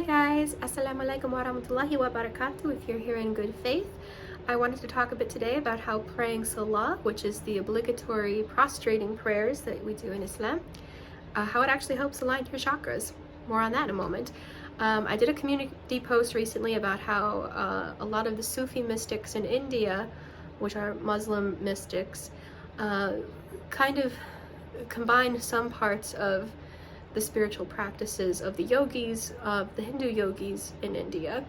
guys, Assalamu alaikum wa rahmatullahi wa barakatuh. If you're here in good faith, I wanted to talk a bit today about how praying Salah, which is the obligatory prostrating prayers that we do in Islam, how it actually helps align your chakras. More on that in a moment. I did a community post recently about how a lot of the Sufi mystics in India, which are Muslim mystics, kind of combine some parts of the spiritual practices of the yogis, of the Hindu yogis in India,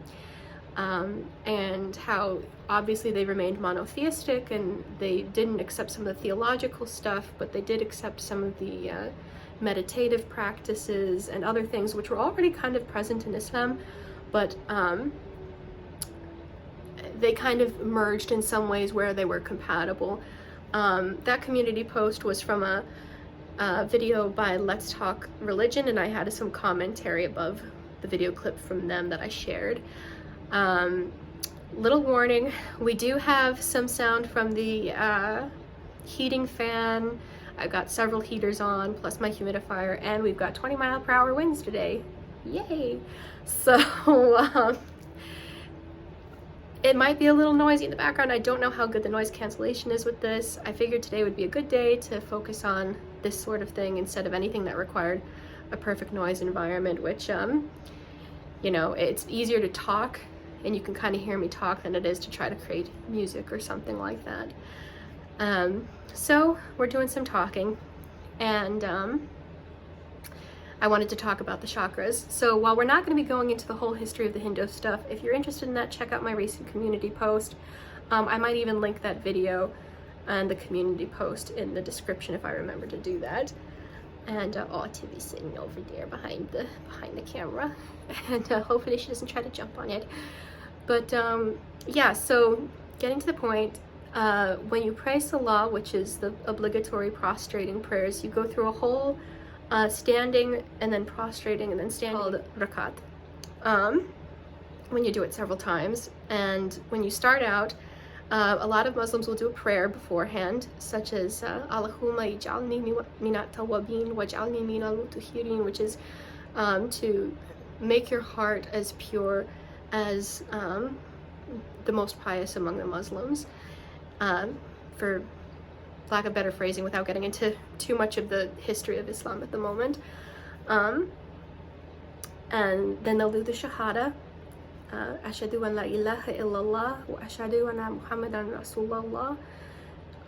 and how obviously they remained monotheistic and they didn't accept some of the theological stuff, but they did accept some of the meditative practices and other things which were already kind of present in Islam, but they kind of merged in some ways where they were compatible. That community post was from a video by Let's Talk Religion, and I had some commentary above the video clip from them that I shared. Little warning, we do have some sound from the heating fan. I've got several heaters on, plus my humidifier, and we've got 20-mile-per-hour winds today. Yay! So, it might be a little noisy in the background. I don't know how good the noise cancellation is with this. I figured today would be a good day to focus on this sort of thing instead of anything that required a perfect noise environment, which, you know, it's easier to talk and you can kind of hear me talk than it is to try to create music or something like that. So we're doing some talking, and I wanted to talk about the chakras. So while we're not going to be going into the whole history of the Hindu stuff, if you're interested in that, check out my recent community post. I might even link that video and the community post in the description if I remember to do that. And oh, Tibby's sitting over there behind the camera, and hopefully she doesn't try to jump on it. But yeah, so getting to the point, when you pray Salah, which is the obligatory prostrating prayers, you go through a whole standing and then prostrating and then standing, called rakat, when you do it several times. And when you start out, a lot of Muslims will do a prayer beforehand, such as Allahumma ij'alni minat tawabin waj'alni minal mutahhirin, which is to make your heart as pure as the most pious among the Muslims, for lack of better phrasing, without getting into too much of the history of Islam at the moment. And then they'll do the Shahada, Ashhadu an la ilaha illallah wa ashhadu anna Muhammadan Rasulullah.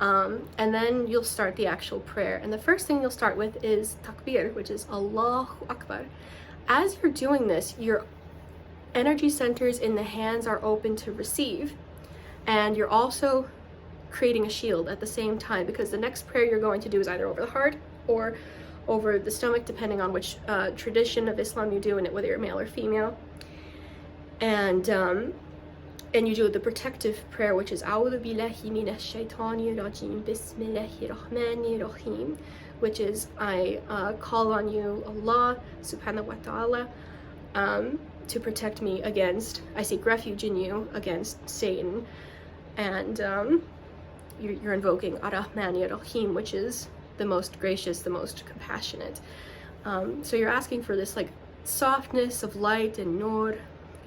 And then you'll start the actual prayer. And the first thing you'll start with is takbir, which is Allahu Akbar. As you're doing this, your energy centers in the hands are open to receive, and you're also creating a shield at the same time, because the next prayer you're going to do is either over the heart or over the stomach, depending on which tradition of Islam you do, and whether you're male or female. And you do the protective prayer, which is A'udhu billahi minash shaitani rajim bismillahir rahmanir rahim, which is I call on you, Allah subhanahu wa ta'ala, to protect me against, I seek refuge in you against Satan. And you're invoking Ar-Rahman Ar-Rahim, which is the most gracious, the most compassionate. So you're asking for this like softness of light and nur.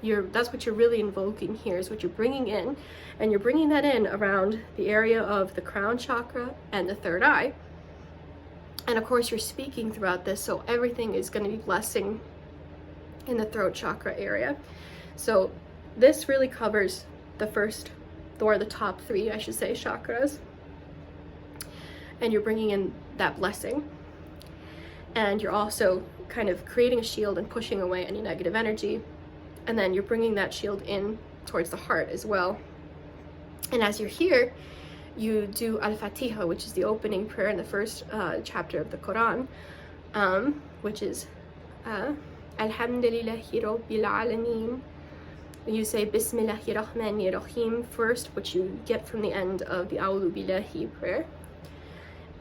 That's what you're really invoking here, is what you're bringing in, and you're bringing that in around the area of the crown chakra and the third eye. And of course you're speaking throughout this, so everything is going to be blessing in the throat chakra area. So this really covers the first, or the top three, I should say, chakras. And you're bringing in that blessing. And you're also kind of creating a shield and pushing away any negative energy. And then you're bringing that shield in towards the heart as well. And as you're here, you do Al-Fatiha, which is the opening prayer in the first chapter of the Quran, which is Alhamdulillahi Rabbil Alameen. You say Bismillahir Rahmanir Rahim first, which you get from the end of the A'udhu Billahi prayer.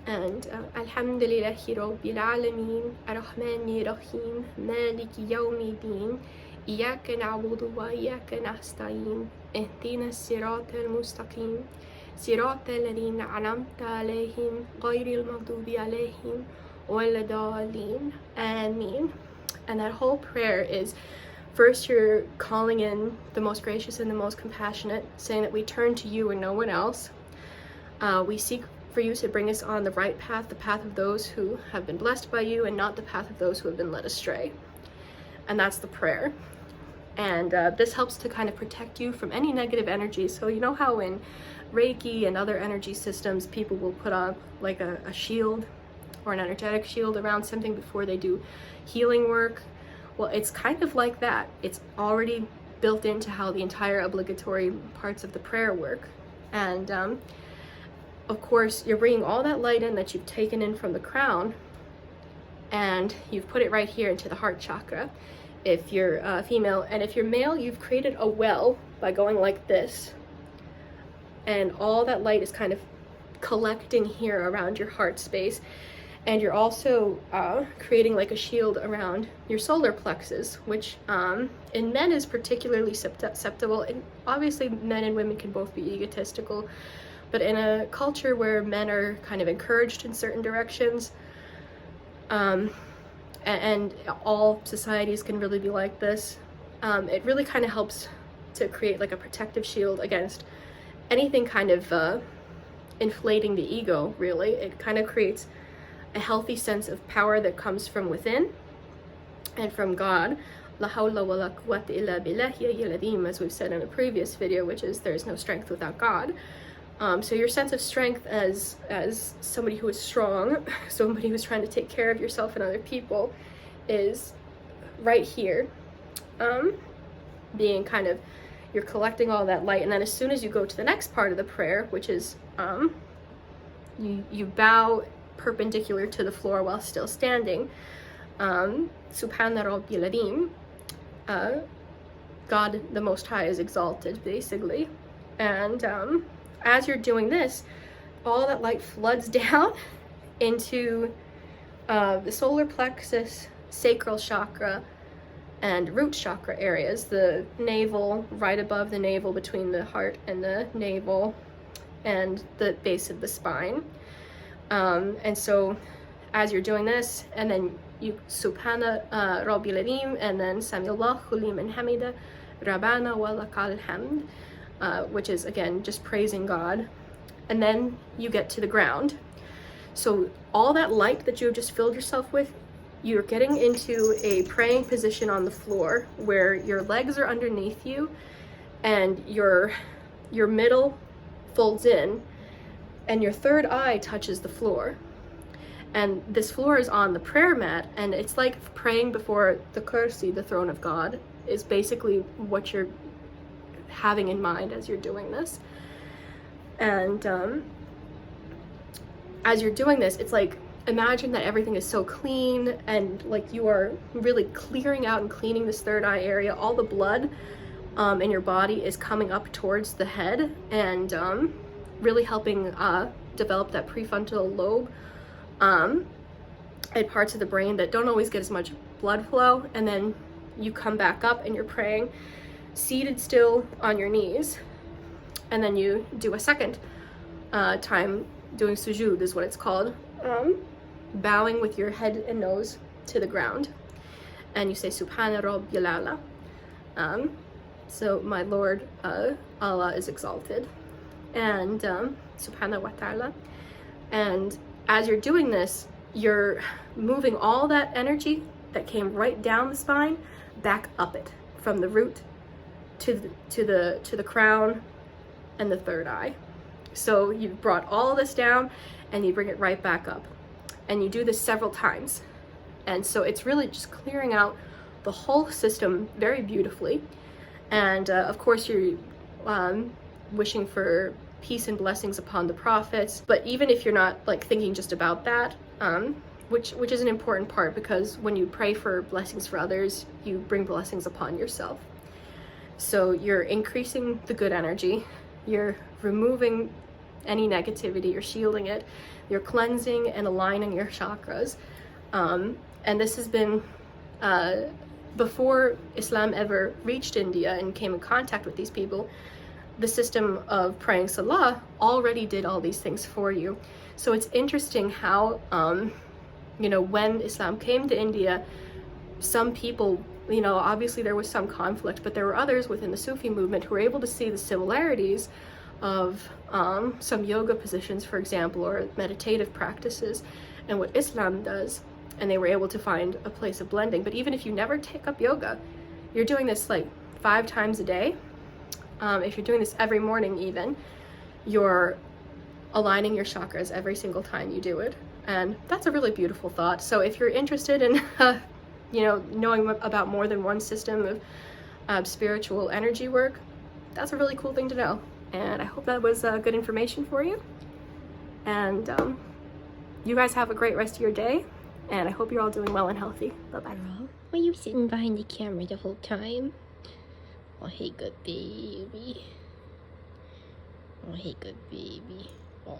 And Alhamdulillahi Rabbil Alameen Ar-Rahmanir Rahim Maliki Yawmiddin Iyyaka na'budu wa iyyaka nasta'in Ihdinas siratal mustaqim Siratal ladhina an'amta alayhim ghayril maghdubi alayhim waladdallin. Ameen. And that whole prayer is First, you're calling in the most gracious and the most compassionate, saying that we turn to you and no one else. We seek for you to bring us on the right path, the path of those who have been blessed by you, and not the path of those who have been led astray. And that's the prayer. And this helps to kind of protect you from any negative energy. So you know how in Reiki and other energy systems, people will put on like a shield or an energetic shield around something before they do healing work? Well, it's kind of like that. It's already built into how the entire obligatory parts of the prayer work. And of course, you're bringing all that light in that you've taken in from the crown, and you've put it right here into the heart chakra if you're female. And if you're male, you've created a well by going like this. And all that light is kind of collecting here around your heart space. And you're also creating like a shield around your solar plexus, which in men is particularly susceptible. And obviously men and women can both be egotistical, but in a culture where men are kind of encouraged in certain directions, and all societies can really be like this, it really kind of helps to create like a protective shield against anything kind of inflating the ego, really. It kind of creates a healthy sense of power that comes from within and from God. La hawla wa la quwwata illa billahi, as we've said in a previous video, which is there's no strength without God. So your sense of strength as somebody who is strong, somebody who's trying to take care of yourself and other people, is right here, being kind of, you're collecting all that light. And then as soon as you go to the next part of the prayer, which is you bow perpendicular to the floor while still standing. Subhana Rabbil Azim, God the Most High is exalted, basically. And as you're doing this, all that light floods down into the solar plexus, sacral chakra, and root chakra areas, the navel, right above the navel, between the heart and the navel, and the base of the spine. And so as you're doing this, and then you Subhana Rabbil Azim, and then Samiallahu liman hamida, Rabbana wa lakal hamd, which is again just praising God. And then you get to the ground. So all that light that you have just filled yourself with, you're getting into a praying position on the floor where your legs are underneath you and your middle folds in and your third eye touches the floor. And this floor is on the prayer mat, and it's like praying before the kursi, the throne of God, is basically what you're having in mind as you're doing this. And as you're doing this, it's like, imagine that everything is so clean, and like you are really clearing out and cleaning this third eye area. All the blood in your body is coming up towards the head, and really helping develop that prefrontal lobe and parts of the brain that don't always get as much blood flow. And then you come back up and you're praying seated still on your knees, and then you do a second time doing sujood, is what it's called, bowing with your head and nose to the ground, and you say Subhana Rabbil A'la, so my Lord Allah is exalted, and Subhana wa ta'ala. And as you're doing this, you're moving all that energy that came right down the spine back up it, from the root to the crown and the third eye. So you've brought all this down and you bring it right back up, and you do this several times. And so it's really just clearing out the whole system very beautifully. And of course you're wishing for peace and blessings upon the prophets. But even if you're not like thinking just about that, which is an important part, because when you pray for blessings for others, you bring blessings upon yourself. So you're increasing the good energy, you're removing any negativity, you're shielding it, you're cleansing and aligning your chakras. And this has been before Islam ever reached India and came in contact with these people. The system of praying Salah already did all these things for you. So it's interesting how, when Islam came to India, some people you know, obviously there was some conflict, but there were others within the Sufi movement who were able to see the similarities of some yoga positions, for example, or meditative practices, and what Islam does, and they were able to find a place of blending. But even if you never take up yoga, you're doing this like 5 times a day. If you're doing this every morning even, you're aligning your chakras every single time you do it. And that's a really beautiful thought. So if you're interested in, you know, knowing about more than one system of spiritual energy work, that's a really cool thing to know. And I hope that was good information for you. And you guys have a great rest of your day. And I hope you're all doing well and healthy. Bye-bye. Why are you sitting behind the camera the whole time? Oh, hey, good baby. Oh, hey, good baby. Oh.